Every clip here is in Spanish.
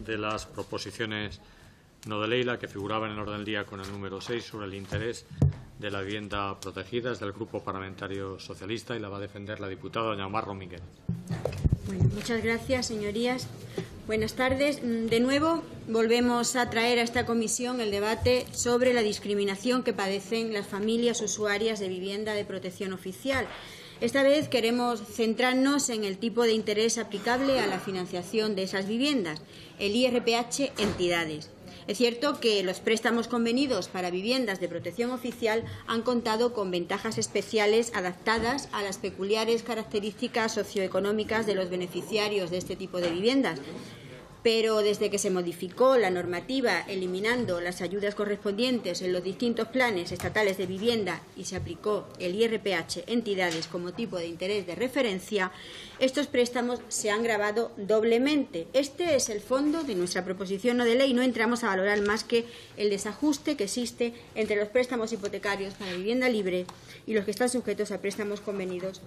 de las proposiciones no de ley, la que figuraba en el orden del día con el número 6 sobre el interés de la vivienda protegida. Es del Grupo Parlamentario Socialista y la va a defender la diputada doña Mar Romiguet. Bueno, muchas gracias, señorías. Buenas tardes. De nuevo volvemos a traer a esta comisión el debate sobre la discriminación que padecen las familias usuarias de vivienda de protección oficial. Esta vez queremos centrarnos en el tipo de interés aplicable a la financiación de esas viviendas, el IRPH entidades. Es cierto que los préstamos convenidos para viviendas de protección oficial han contado con ventajas especiales adaptadas a las peculiares características socioeconómicas de los beneficiarios de este tipo de viviendas. Pero desde que se modificó la normativa eliminando las ayudas correspondientes en los distintos planes estatales de vivienda y se aplicó el IRPH entidades como tipo de interés de referencia, estos préstamos se han gravado doblemente. Este es el fondo de nuestra proposición no de ley. No entramos a valorar más que el desajuste que existe entre los préstamos hipotecarios para vivienda libre y los que están sujetos a préstamos convenidos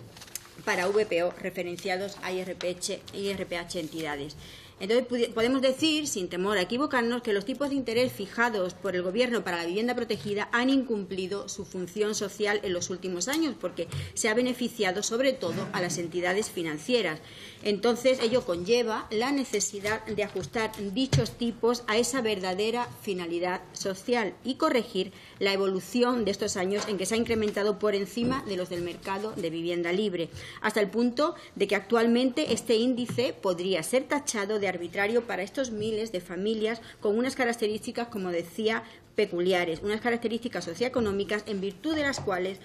para VPO referenciados a IRPH entidades. Entonces, podemos decir, sin temor a equivocarnos, que los tipos de interés fijados por el Gobierno para la vivienda protegida han incumplido su función social en los últimos años, porque se ha beneficiado sobre todo a las entidades financieras. Entonces, ello conlleva la necesidad de ajustar dichos tipos a esa verdadera finalidad social y corregir la evolución de estos años en que se ha incrementado por encima de los del mercado de vivienda libre, hasta el punto de que actualmente este índice podría ser tachado de arbitrario para estos miles de familias con unas características, como decía, peculiares, unas características socioeconómicas en virtud de las cuales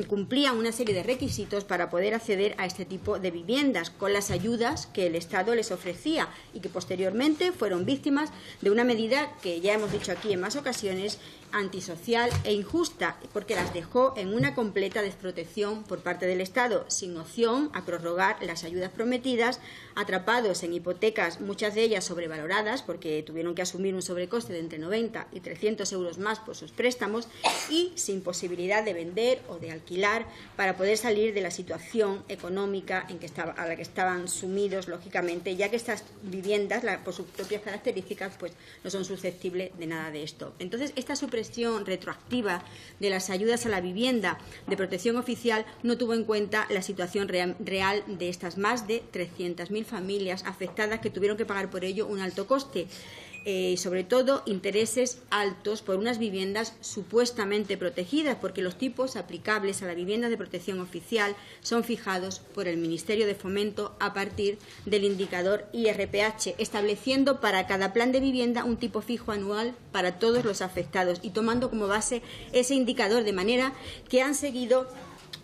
cumplían una serie de requisitos para poder acceder a este tipo de viviendas con las ayudas que el Estado les ofrecía y que posteriormente fueron víctimas de una medida que ya hemos dicho aquí en más ocasiones, antisocial e injusta, porque las dejó en una completa desprotección por parte del Estado, sin opción a prorrogar las ayudas prometidas, atrapados en hipotecas, muchas de ellas sobrevaloradas, porque tuvieron que asumir un sobrecoste de entre 90 y 300 euros más por sus préstamos, y sin posibilidad de vender o de alquilar para poder salir de la situación económica a la que estaban sumidos, lógicamente, ya que estas viviendas, por sus propias características, pues no son susceptibles de nada de esto. Entonces, esta supresión retroactiva de las ayudas a la vivienda de protección oficial no tuvo en cuenta la situación real de estas más de 300.000 familias afectadas que tuvieron que pagar por ello un alto coste. Sobre todo intereses altos por unas viviendas supuestamente protegidas, porque los tipos aplicables a la vivienda de protección oficial son fijados por el Ministerio de Fomento a partir del indicador IRPH, estableciendo para cada plan de vivienda un tipo fijo anual para todos los afectados y tomando como base ese indicador, de manera que han seguido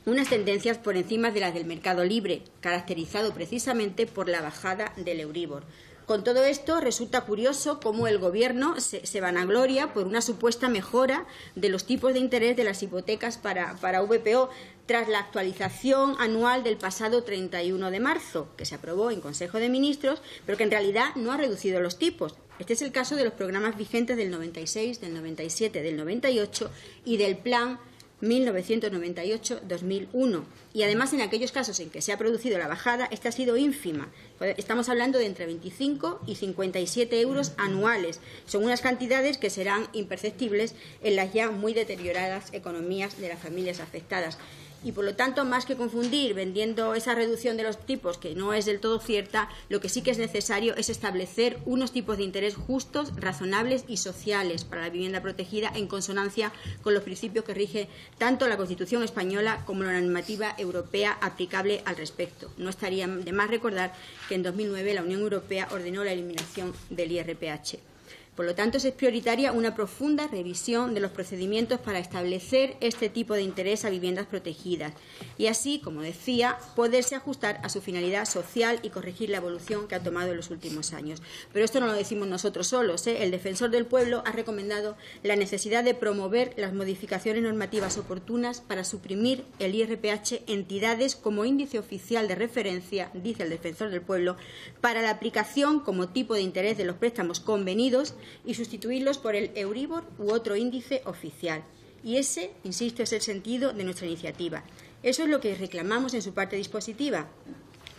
unas tendencias por encima de las del mercado libre, caracterizado precisamente por la bajada del Euribor. Con todo esto, resulta curioso cómo el Gobierno se vanagloria por una supuesta mejora de los tipos de interés de las hipotecas para VPO tras la actualización anual del pasado 31 de marzo, que se aprobó en Consejo de Ministros, pero que en realidad no ha reducido los tipos. Este es el caso de los programas vigentes del 96, del 97, del 98 y del Plan 1998-2001, y además en aquellos casos en que se ha producido la bajada, esta ha sido ínfima. Estamos hablando de entre 25 y 57 euros anuales. Son unas cantidades que serán imperceptibles en las ya muy deterioradas economías de las familias afectadas. Y, por lo tanto, más que confundir vendiendo esa reducción de los tipos, que no es del todo cierta, lo que sí que es necesario es establecer unos tipos de interés justos, razonables y sociales para la vivienda protegida, en consonancia con los principios que rige tanto la Constitución española como la normativa europea aplicable al respecto. No estaría de más recordar que en 2009 la Unión Europea ordenó la eliminación del IRPH. Por lo tanto, es prioritaria una profunda revisión de los procedimientos para establecer este tipo de interés a viviendas protegidas y así, como decía, poderse ajustar a su finalidad social y corregir la evolución que ha tomado en los últimos años. Pero esto no lo decimos nosotros solos, ¿eh? El Defensor del Pueblo ha recomendado la necesidad de promover las modificaciones normativas oportunas para suprimir el IRPH entidades como índice oficial de referencia, dice el Defensor del Pueblo, para la aplicación como tipo de interés de los préstamos convenidos y sustituirlos por el Euribor u otro índice oficial. Y ese, insisto, es el sentido de nuestra iniciativa. Eso es lo que reclamamos en su parte dispositiva.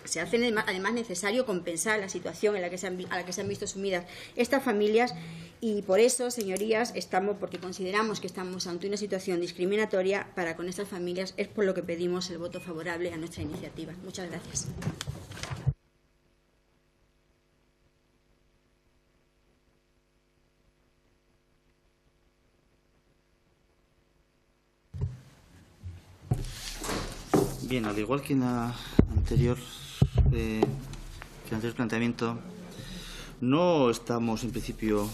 se hace además necesario compensar la situación a la que se han visto sumidas estas familias, y por eso, señorías, porque consideramos que estamos ante una situación discriminatoria para con estas familias, es por lo que pedimos el voto favorable a nuestra iniciativa. Muchas gracias. Bien, al igual que en la anterior, planteamiento, no estamos en principio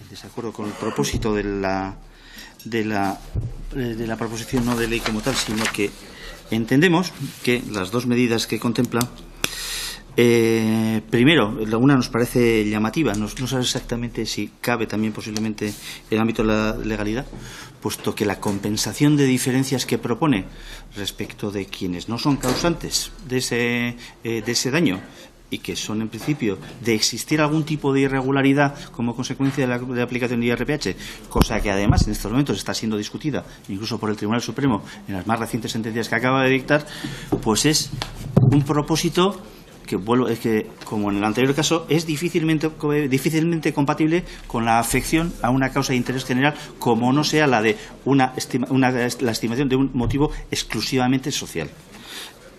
en desacuerdo con el propósito de la proposición no de ley como tal, sino que entendemos que las dos medidas que contempla, primero, una nos parece llamativa, no sabe exactamente si cabe también posiblemente en el ámbito de la legalidad, puesto que la compensación de diferencias que propone respecto de quienes no son causantes de ese daño y que son en principio de existir algún tipo de irregularidad como consecuencia de la aplicación de IRPH, cosa que además en estos momentos está siendo discutida incluso por el Tribunal Supremo en las más recientes sentencias que acaba de dictar, pues es un propósito que, como en el anterior caso, es difícilmente compatible con la afección a una causa de interés general, como no sea la de la estimación de un motivo exclusivamente social.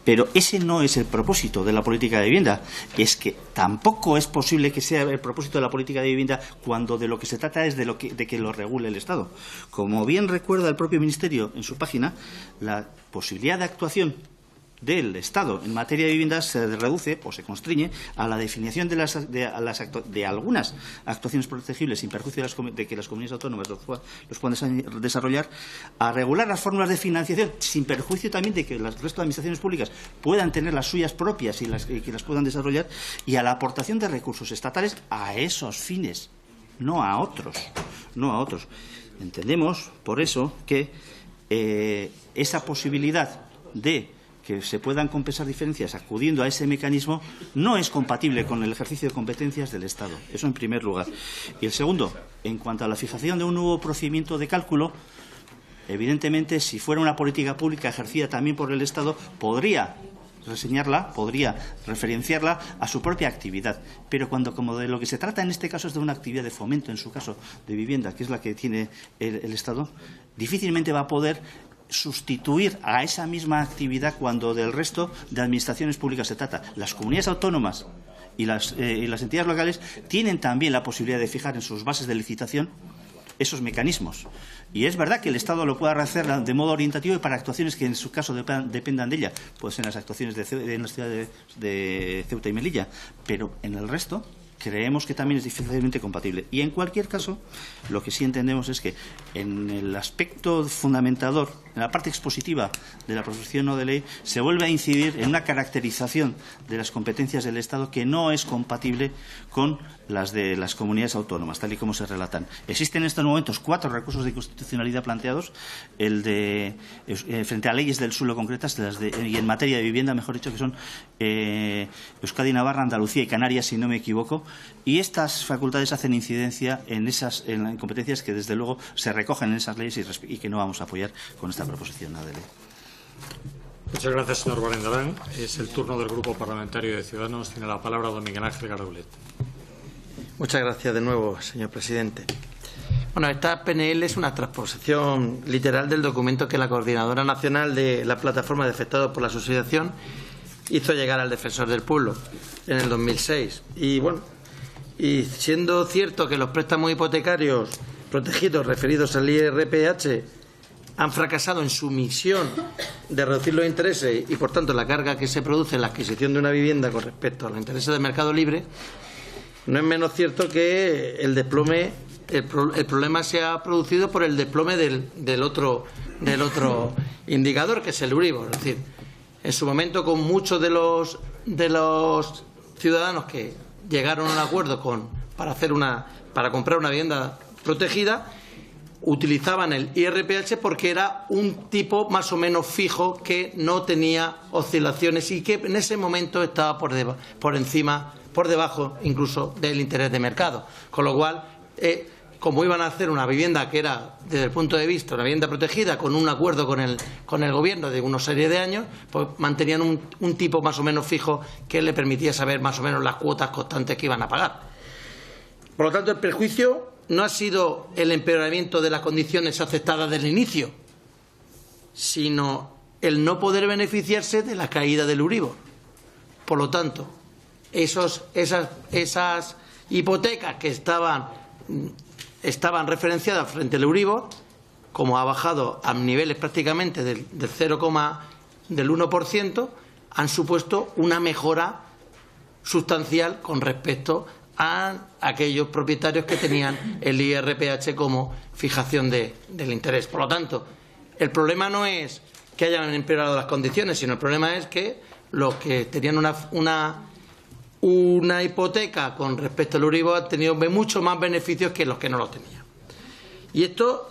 Pero ese no es el propósito de la política de vivienda. Es que tampoco es posible que sea el propósito de la política de vivienda cuando de lo que se trata es de que lo regule el Estado. Como bien recuerda el propio Ministerio en su página, la posibilidad de actuación del Estado en materia de vivienda se reduce o se constriñe a la definición de algunas actuaciones protegibles sin perjuicio de que las comunidades autónomas los puedan desarrollar, a regular las fórmulas de financiación sin perjuicio también de que el resto de administraciones públicas puedan tener las suyas propias y que las puedan desarrollar, y a la aportación de recursos estatales a esos fines, no a otros. Entendemos, por eso, que esa posibilidad de que se puedan compensar diferencias acudiendo a ese mecanismo no es compatible con el ejercicio de competencias del Estado. Eso en primer lugar. Y el segundo, en cuanto a la fijación de un nuevo procedimiento de cálculo, evidentemente, si fuera una política pública ejercida también por el Estado, podría referenciarla a su propia actividad. Pero como de lo que se trata en este caso es de una actividad de fomento, en su caso de vivienda, que es la que tiene el Estado, difícilmente va a poder sustituir a esa misma actividad cuando del resto de administraciones públicas se trata. Las comunidades autónomas y las entidades locales tienen también la posibilidad de fijar en sus bases de licitación esos mecanismos. Y es verdad que el Estado lo puede hacer de modo orientativo y para actuaciones que en su caso dependan de ella. Pueden ser las actuaciones en las ciudades de Ceuta y Melilla, pero en el resto creemos que también es difícilmente compatible. Y en cualquier caso, lo que sí entendemos es que en el aspecto fundamentador, en la parte expositiva de la proposición no de ley, se vuelve a incidir en una caracterización de las competencias del Estado que no es compatible con las de las comunidades autónomas, tal y como se relatan. Existen en estos momentos 4 recursos de inconstitucionalidad planteados, el de frente a leyes del suelo concretas y en materia de vivienda, mejor dicho, que son Euskadi, Navarra, Andalucía y Canarias, si no me equivoco, y estas facultades hacen incidencia en competencias que desde luego se recogen en esas leyes y que no vamos a apoyar con esta proposición de ley. Muchas gracias, señor Barrendarán. Es el turno del Grupo Parlamentario de Ciudadanos. Tiene la palabra don Miguel Ángel Garaulet. Muchas gracias de nuevo, señor presidente. Bueno, esta PNL es una transposición literal del documento que la Coordinadora Nacional de la Plataforma de Afectados por la Asociación hizo llegar al Defensor del Pueblo en el 2006. Y bueno, y siendo cierto que los préstamos hipotecarios protegidos referidos al IRPH han fracasado en su misión de reducir los intereses y, por tanto, la carga que se produce en la adquisición de una vivienda con respecto a los intereses del mercado libre, no es menos cierto que el desplome, el problema se ha producido por el desplome del otro indicador, que es el Euribor. Es decir, en su momento, con muchos de los ciudadanos que llegaron a un acuerdo para comprar una vivienda protegida, utilizaban el IRPH porque era un tipo más o menos fijo que no tenía oscilaciones y que en ese momento estaba por debajo incluso del interés de mercado. Con lo cual, como iban a hacer una vivienda que era, desde el punto de vista, una vivienda protegida, con un acuerdo con el Gobierno de una serie de años, pues mantenían un tipo más o menos fijo que le permitía saber más o menos las cuotas constantes que iban a pagar. Por lo tanto, el perjuicio no ha sido el empeoramiento de las condiciones aceptadas desde el inicio, sino el no poder beneficiarse de la caída del Euribor. Por lo tanto, esas hipotecas que estaban referenciadas frente al Euribor, como ha bajado a niveles prácticamente del 1%, han supuesto una mejora sustancial con respecto a aquellos propietarios que tenían el IRPH como fijación del interés. Por lo tanto, el problema no es que hayan empeorado las condiciones, sino el problema es que los que tenían una hipoteca con respecto al Euribor han tenido mucho más beneficios que los que no lo tenían. Y esto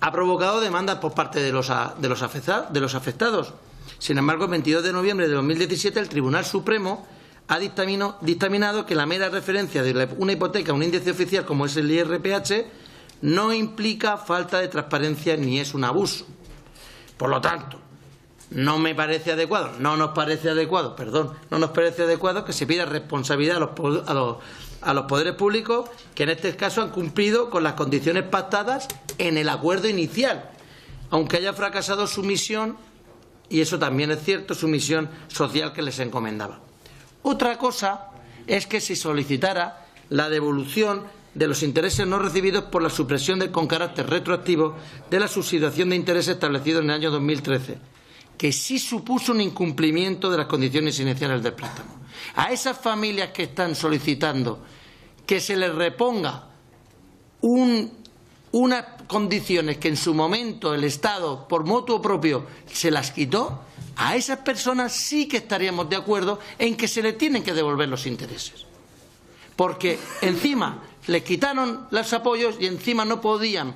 ha provocado demandas por parte de los afectados. Sin embargo, el 22 de noviembre de 2017 el Tribunal Supremo ha dictaminado que la mera referencia de una hipoteca a un índice oficial como es el IRPH no implica falta de transparencia ni es un abuso. Por lo tanto, no nos parece adecuado que se pida responsabilidad a los poderes públicos que en este caso han cumplido con las condiciones pactadas en el acuerdo inicial, aunque haya fracasado su misión, y eso también es cierto, su misión social que les encomendaba. Otra cosa es que se solicitara la devolución de los intereses no recibidos por la supresión con carácter retroactivo de la subsidiación de intereses establecidos en el año 2013, que sí supuso un incumplimiento de las condiciones iniciales del préstamo. A esas familias que están solicitando que se les reponga unas condiciones que en su momento el Estado, por motu propio, se las quitó, a esas personas sí que estaríamos de acuerdo en que se les tienen que devolver los intereses. Porque encima les quitaron los apoyos y encima no podían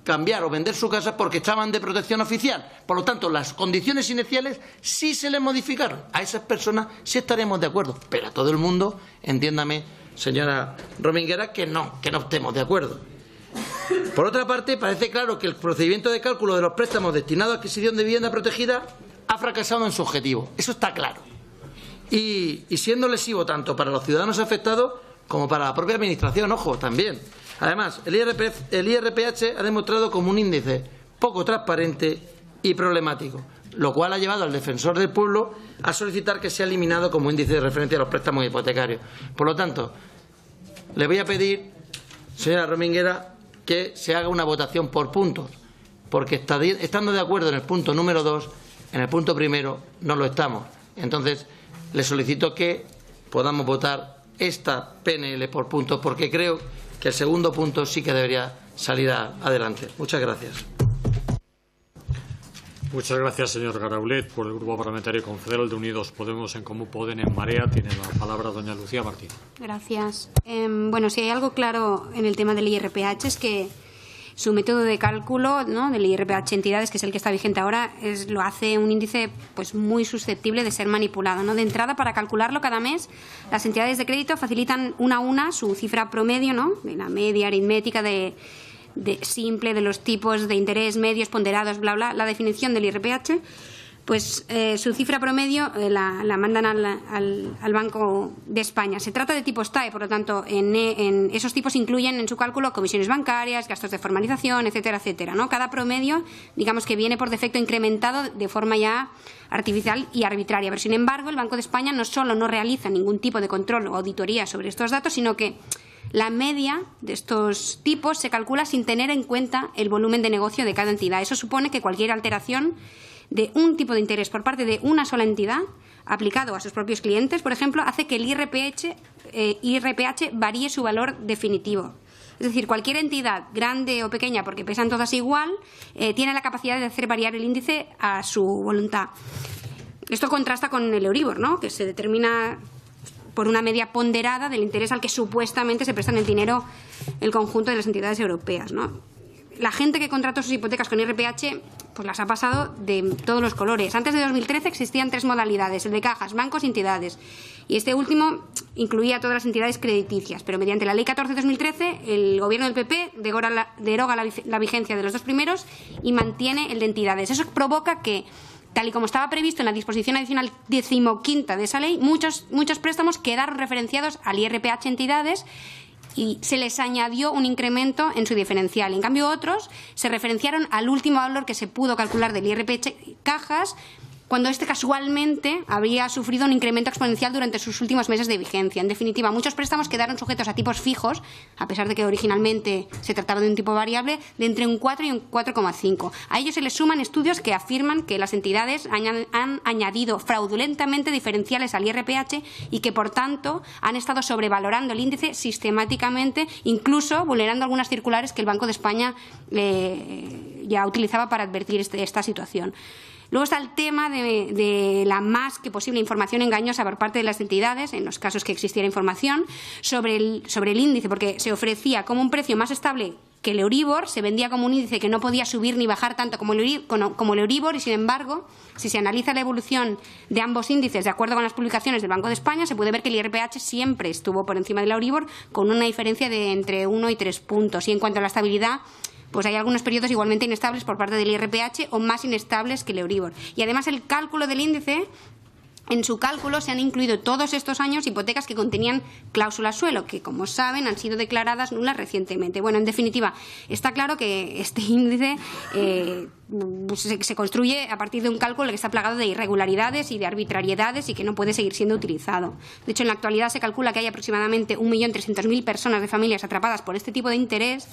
cambiar o vender su casa porque estaban de protección oficial. Por lo tanto, las condiciones iniciales sí se les modificaron. A esas personas sí estaremos de acuerdo. Pero a todo el mundo, entiéndame, señora Rominguera, que no estemos de acuerdo. Por otra parte, parece claro que el procedimiento de cálculo de los préstamos destinados a adquisición de vivienda protegida ha fracasado en su objetivo. Eso está claro. Y siendo lesivo tanto para los ciudadanos afectados como para la propia Administración, ojo, también. Además, el IRPH ha demostrado como un índice poco transparente y problemático, lo cual ha llevado al Defensor del Pueblo a solicitar que sea eliminado como índice de referencia a los préstamos hipotecarios. Por lo tanto, le voy a pedir, señora Rominguera, que se haga una votación por puntos, porque estando de acuerdo en el punto número 2, en el punto primero no lo estamos. Entonces, le solicito que podamos votar esta PNL por puntos, porque creo que el segundo punto sí que debería salir adelante. Muchas gracias. Muchas gracias, señor Garaulet. Por el Grupo Parlamentario Confederal de Unidos Podemos, En Comú Podem, En Marea, tiene la palabra doña Lucía Martín. Gracias. Bueno, si hay algo claro en el tema del IRPH es que su método de cálculo, ¿no?, del IRPH entidades, que es el que está vigente ahora, lo hace un índice pues muy susceptible de ser manipulado, ¿no? De entrada, para calcularlo cada mes, las entidades de crédito facilitan una a una su cifra promedio, ¿no?, de la media aritmética de simple de los tipos de interés medios ponderados, bla, bla, la definición del IRPH. Pues su cifra promedio la mandan al Banco de España. Se trata de tipos TAE, por lo tanto, en esos tipos incluyen en su cálculo comisiones bancarias, gastos de formalización, etcétera, etcétera, ¿no? Cada promedio, digamos que viene por defecto incrementado de forma ya artificial y arbitraria. Pero, sin embargo, el Banco de España no solo no realiza ningún tipo de control o auditoría sobre estos datos, sino que la media de estos tipos se calcula sin tener en cuenta el volumen de negocio de cada entidad. Eso supone que cualquier alteración de un tipo de interés por parte de una sola entidad, aplicado a sus propios clientes, por ejemplo, hace que el IRPH varíe su valor definitivo. Es decir, cualquier entidad, grande o pequeña, porque pesan todas igual, tiene la capacidad de hacer variar el índice a su voluntad. Esto contrasta con el Euribor, ¿no?, que se determina por una media ponderada del interés al que supuestamente se prestan el dinero el conjunto de las entidades europeas, ¿no? La gente que contrató sus hipotecas con IRPH pues las ha pasado de todos los colores. Antes de 2013 existían tres modalidades: el de cajas, bancos y entidades. Y este último incluía a todas las entidades crediticias, pero mediante la Ley 14/2013 el Gobierno del PP deroga la vigencia de los dos primeros y mantiene el de entidades. Eso provoca que, tal y como estaba previsto en la disposición adicional 15ª de esa ley, muchos préstamos quedaron referenciados al IRPH entidades y se les añadió un incremento en su diferencial. En cambio, otros se referenciaron al último valor que se pudo calcular del IRPH cajas, cuando este casualmente habría sufrido un incremento exponencial durante sus últimos meses de vigencia. En definitiva, muchos préstamos quedaron sujetos a tipos fijos, a pesar de que originalmente se trataba de un tipo variable, de entre un 4 y un 4,5. A ello se les suman estudios que afirman que las entidades han añadido fraudulentamente diferenciales al IRPH y que, por tanto, han estado sobrevalorando el índice sistemáticamente, incluso vulnerando algunas circulares que el Banco de España ya utilizaba para advertir esta situación. Luego está el tema de la más que posible información engañosa por parte de las entidades, en los casos que existiera información, sobre el índice, porque se ofrecía como un precio más estable que el Euribor, se vendía como un índice que no podía subir ni bajar tanto como el Euribor y, sin embargo, si se analiza la evolución de ambos índices de acuerdo con las publicaciones del Banco de España, se puede ver que el IRPH siempre estuvo por encima del Euribor con una diferencia de entre 1 y 3 puntos. Y en cuanto a la estabilidad, pues hay algunos periodos igualmente inestables por parte del IRPH o más inestables que el Euribor. Y además el cálculo del índice, en su cálculo se han incluido todos estos años hipotecas que contenían cláusulas suelo, que, como saben, han sido declaradas nulas recientemente. Bueno, en definitiva, está claro que este índice se construye a partir de un cálculo que está plagado de irregularidades y de arbitrariedades y que no puede seguir siendo utilizado. De hecho, en la actualidad se calcula que hay aproximadamente 1.300.000 personas de familias atrapadas por este tipo de interés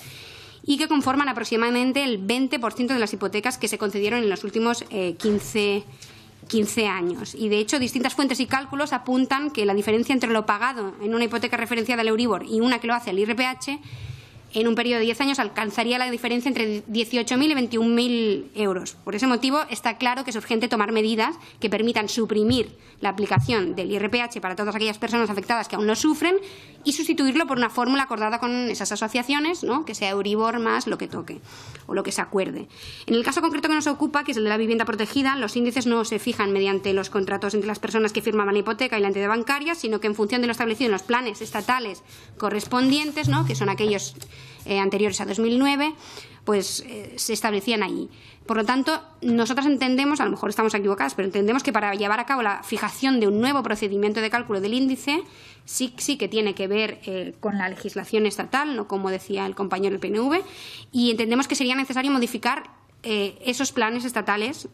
y que conforman aproximadamente el 20% de las hipotecas que se concedieron en los últimos 15 años. Y, de hecho, distintas fuentes y cálculos apuntan que la diferencia entre lo pagado en una hipoteca referenciada al Euribor y una que lo hace al IRPH, en un periodo de 10 años alcanzaría la diferencia entre 18.000 y 21.000 euros. Por ese motivo, está claro que es urgente tomar medidas que permitan suprimir la aplicación del IRPH para todas aquellas personas afectadas que aún lo sufren y sustituirlo por una fórmula acordada con esas asociaciones, ¿no?, que sea Euribor más lo que toque o lo que se acuerde. En el caso concreto que nos ocupa, que es el de la vivienda protegida, los índices no se fijan mediante los contratos entre las personas que firmaban la hipoteca y la entidad bancaria, sino que en función de lo establecido en los planes estatales correspondientes, ¿no?, que son aquellos anteriores a 2009, pues se establecían allí. Por lo tanto, nosotras entendemos, a lo mejor estamos equivocadas, pero entendemos que para llevar a cabo la fijación de un nuevo procedimiento de cálculo del índice sí que tiene que ver con la legislación estatal, no como decía el compañero del PNV, y entendemos que sería necesario modificar esos planes estatales,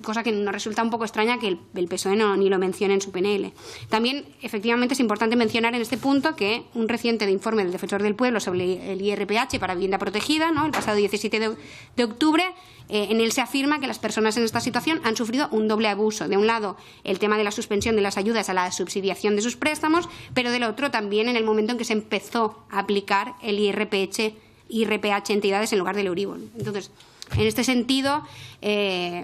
cosa que nos resulta un poco extraña que el PSOE ni lo mencione en su PNL. También, efectivamente, es importante mencionar en este punto que un reciente informe del Defensor del Pueblo sobre el IRPH para vivienda protegida, ¿no?, el pasado 17 de octubre, en él se afirma que las personas en esta situación han sufrido un doble abuso. De un lado, el tema de la suspensión de las ayudas a la subsidiación de sus préstamos, pero del otro también en el momento en que se empezó a aplicar el IRPH entidades en lugar del Euribor. Entonces, en este sentido,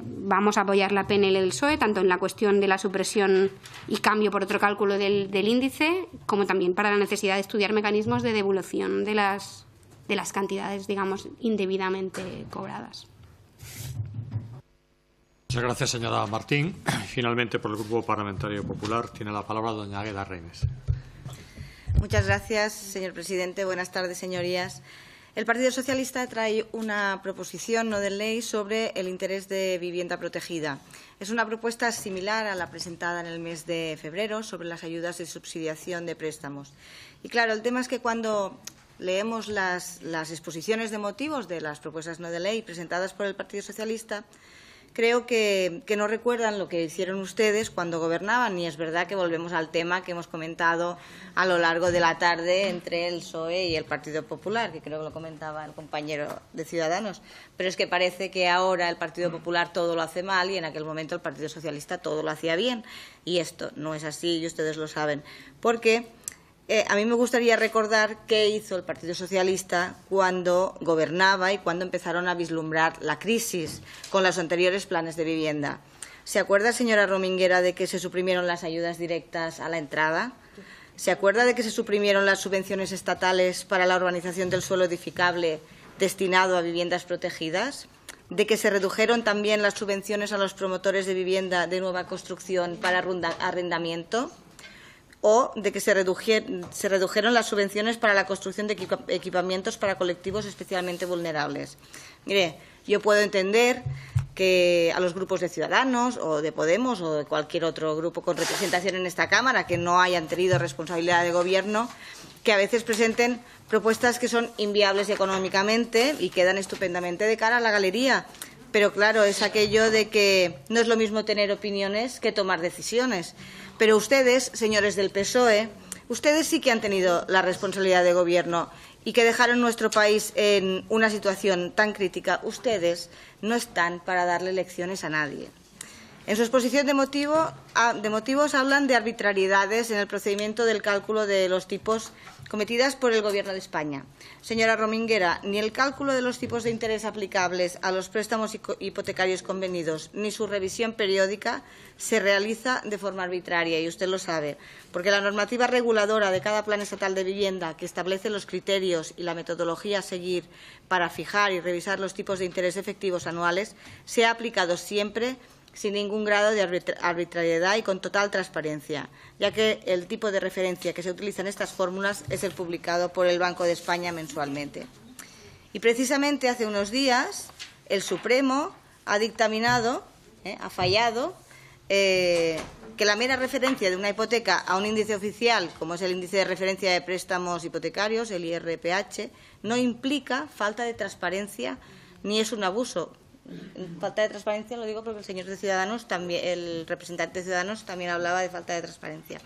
vamos a apoyar la PNL del PSOE, tanto en la cuestión de la supresión y cambio por otro cálculo del índice, como también para la necesidad de estudiar mecanismos de devolución de las cantidades, digamos, indebidamente cobradas. Muchas gracias, señora Martín. Finalmente, por el Grupo Parlamentario Popular, tiene la palabra doña Águeda Reines. Muchas gracias, señor presidente. Buenas tardes, señorías. El Partido Socialista trae una proposición no de ley sobre el interés de vivienda protegida. Es una propuesta similar a la presentada en el mes de febrero sobre las ayudas de subsidiación de préstamos. Y claro, el tema es que cuando leemos las exposiciones de motivos de las propuestas no de ley presentadas por el Partido Socialista, creo que no recuerdan lo que hicieron ustedes cuando gobernaban, y es verdad que volvemos al tema que hemos comentado a lo largo de la tarde entre el PSOE y el Partido Popular, que creo que lo comentaba el compañero de Ciudadanos. Pero es que parece que ahora el Partido Popular todo lo hace mal y en aquel momento el Partido Socialista todo lo hacía bien. Y esto no es así y ustedes lo saben. Porque a mí me gustaría recordar qué hizo el Partido Socialista cuando gobernaba y cuando empezaron a vislumbrar la crisis con los anteriores planes de vivienda. ¿Se acuerda, señora Rominguera, de que se suprimieron las ayudas directas a la entrada? ¿Se acuerda de que se suprimieron las subvenciones estatales para la urbanización del suelo edificable destinado a viviendas protegidas? ¿De que se redujeron también las subvenciones a los promotores de vivienda de nueva construcción para arrendamiento? o de que se redujeron las subvenciones para la construcción de equipamientos para colectivos especialmente vulnerables. Mire, yo puedo entender que a los grupos de Ciudadanos o de Podemos o de cualquier otro grupo con representación en esta Cámara que no hayan tenido responsabilidad de gobierno, que a veces presenten propuestas que son inviables económicamente y quedan estupendamente de cara a la galería. Pero claro, es aquello de que no es lo mismo tener opiniones que tomar decisiones. Pero ustedes, señores del PSOE, ustedes sí que han tenido la responsabilidad de gobierno y que dejaron nuestro país en una situación tan crítica. Ustedes no están para darle lecciones a nadie. En su exposición de motivos hablan de arbitrariedades en el procedimiento del cálculo de los tipos cometidas por el Gobierno de España. Señora Rominguera, ni el cálculo de los tipos de interés aplicables a los préstamos hipotecarios convenidos ni su revisión periódica se realiza de forma arbitraria, y usted lo sabe, porque la normativa reguladora de cada plan estatal de vivienda, que establece los criterios y la metodología a seguir para fijar y revisar los tipos de interés efectivos anuales, se ha aplicado siempre sin ningún grado de arbitrariedad y con total transparencia, ya que el tipo de referencia que se utiliza en estas fórmulas es el publicado por el Banco de España mensualmente. Y precisamente hace unos días el Supremo ha dictaminado, ha fallado, que la mera referencia de una hipoteca a un índice oficial, como es el índice de referencia de préstamos hipotecarios, el IRPH, no implica falta de transparencia ni es un abuso. Falta de transparencia lo digo porque el señor de Ciudadanos, también, el representante de Ciudadanos, también hablaba de falta de transparencia.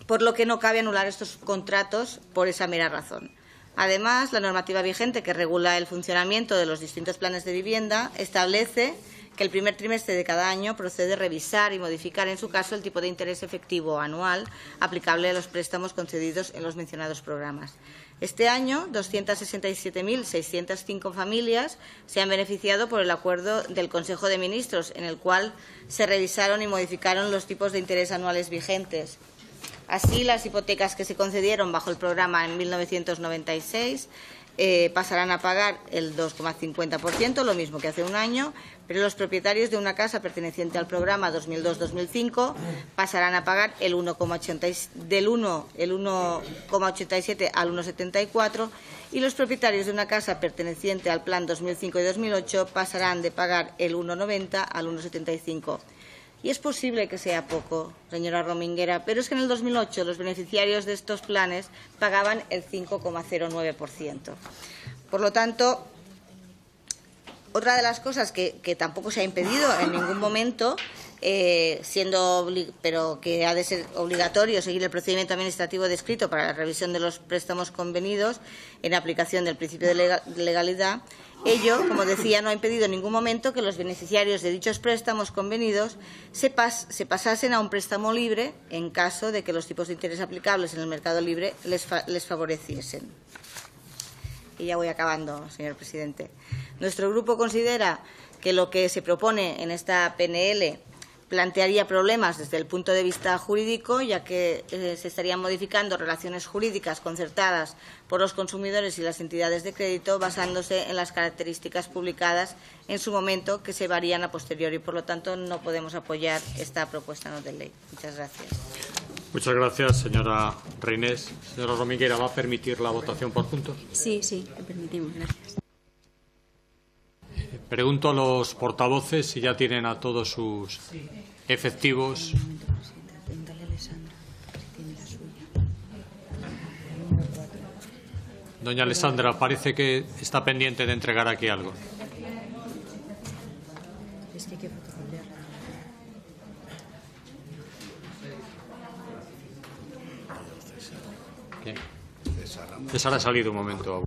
Por lo que no cabe anular estos contratos por esa mera razón. Además, la normativa vigente que regula el funcionamiento de los distintos planes de vivienda establece que el primer trimestre de cada año procede revisar y modificar, en su caso, el tipo de interés efectivo anual aplicable a los préstamos concedidos en los mencionados programas. Este año, 267.605 familias se han beneficiado por el acuerdo del Consejo de Ministros, en el cual se revisaron y modificaron los tipos de interés anuales vigentes. Así, las hipotecas que se concedieron bajo el programa en 1996 pasarán a pagar el 2,50%, lo mismo que hace un año, pero los propietarios de una casa perteneciente al programa 2002-2005 pasarán a pagar el 1,87 al 1,74 y los propietarios de una casa perteneciente al plan 2005 y 2008 pasarán de pagar el 1,90 al 1,75. Y es posible que sea poco, señora Rominguera, pero es que en el 2008 los beneficiarios de estos planes pagaban el 5,09%. Por lo tanto, otra de las cosas que tampoco se ha impedido en ningún momento, pero que ha de ser obligatorio seguir el procedimiento administrativo descrito para la revisión de los préstamos convenidos en aplicación del principio de legalidad. Ello, como decía, no ha impedido en ningún momento que los beneficiarios de dichos préstamos convenidos se pasasen a un préstamo libre en caso de que los tipos de interés aplicables en el mercado libre les favoreciesen. Y ya voy acabando, señor presidente. Nuestro grupo considera que lo que se propone en esta PNL plantearía problemas desde el punto de vista jurídico, ya que se estarían modificando relaciones jurídicas concertadas por los consumidores y las entidades de crédito basándose en las características publicadas en su momento, que se varían a posteriori. Por lo tanto, no podemos apoyar esta propuesta no de ley. Muchas gracias. Muchas gracias, señora Reinés. Señora Rominguera, ¿va a permitir la votación por puntos? Sí, le permitimos. Gracias. Pregunto a los portavoces si ya tienen a todos sus efectivos. Doña Alessandra, parece que está pendiente de entregar aquí algo. César ha salido un momento.